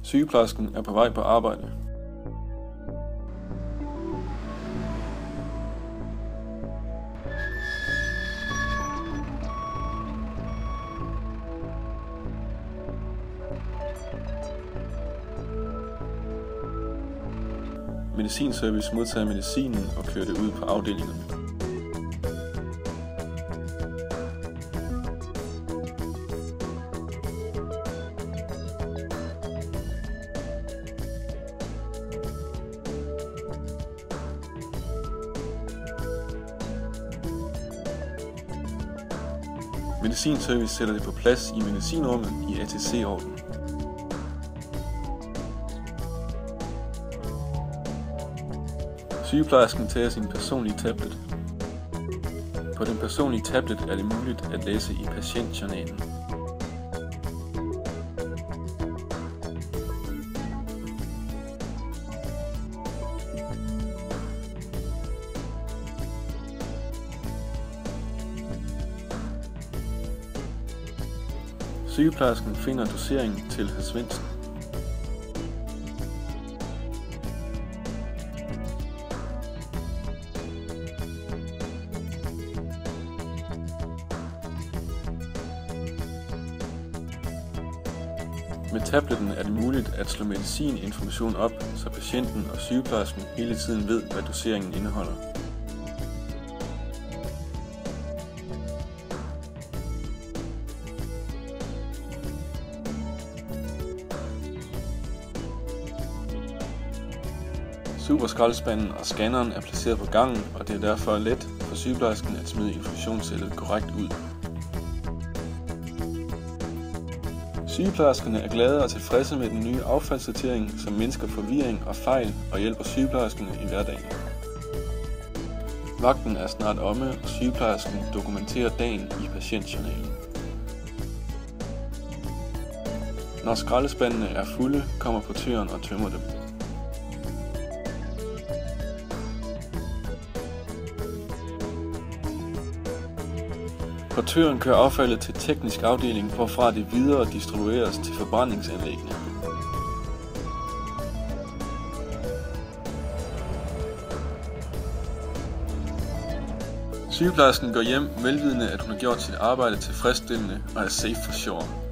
Sygeplejersken er på vej på arbejde. Medicinservice modtager medicinen og kører det ud på afdelingerne. Medicinservice sætter det på plads i medicinrummet i ATC-orden. Sygeplejersken tager sin personlige tablet. På den personlige tablet er det muligt at læse i patientjournalen. Sygeplejersken finder doseringen til hr. Svendsen. Med tabletten er det muligt at slå medicininformation op, så patienten og sygeplejersken hele tiden ved, hvad doseringen indeholder. Superskraldespanden og scanneren er placeret på gangen, og det er derfor let for sygeplejersken at smide infusionssættet korrekt ud. Sygeplejerskerne er glade og tilfredse med den nye affaldssortering, som mindsker forvirring og fejl og hjælper sygeplejerskerne i hverdagen. Vagten er snart omme, og sygeplejersken dokumenterer dagen i patientjournalen. Når skraldespandene er fulde, kommer portøren og tømmer dem. Portøren kører affaldet til teknisk afdeling, hvorfra det videre distribueres til forbrændingsanlæggene. Sygeplejersken går hjem velvidende, at hun har gjort sit arbejde tilfredsstillende og er safe for shore.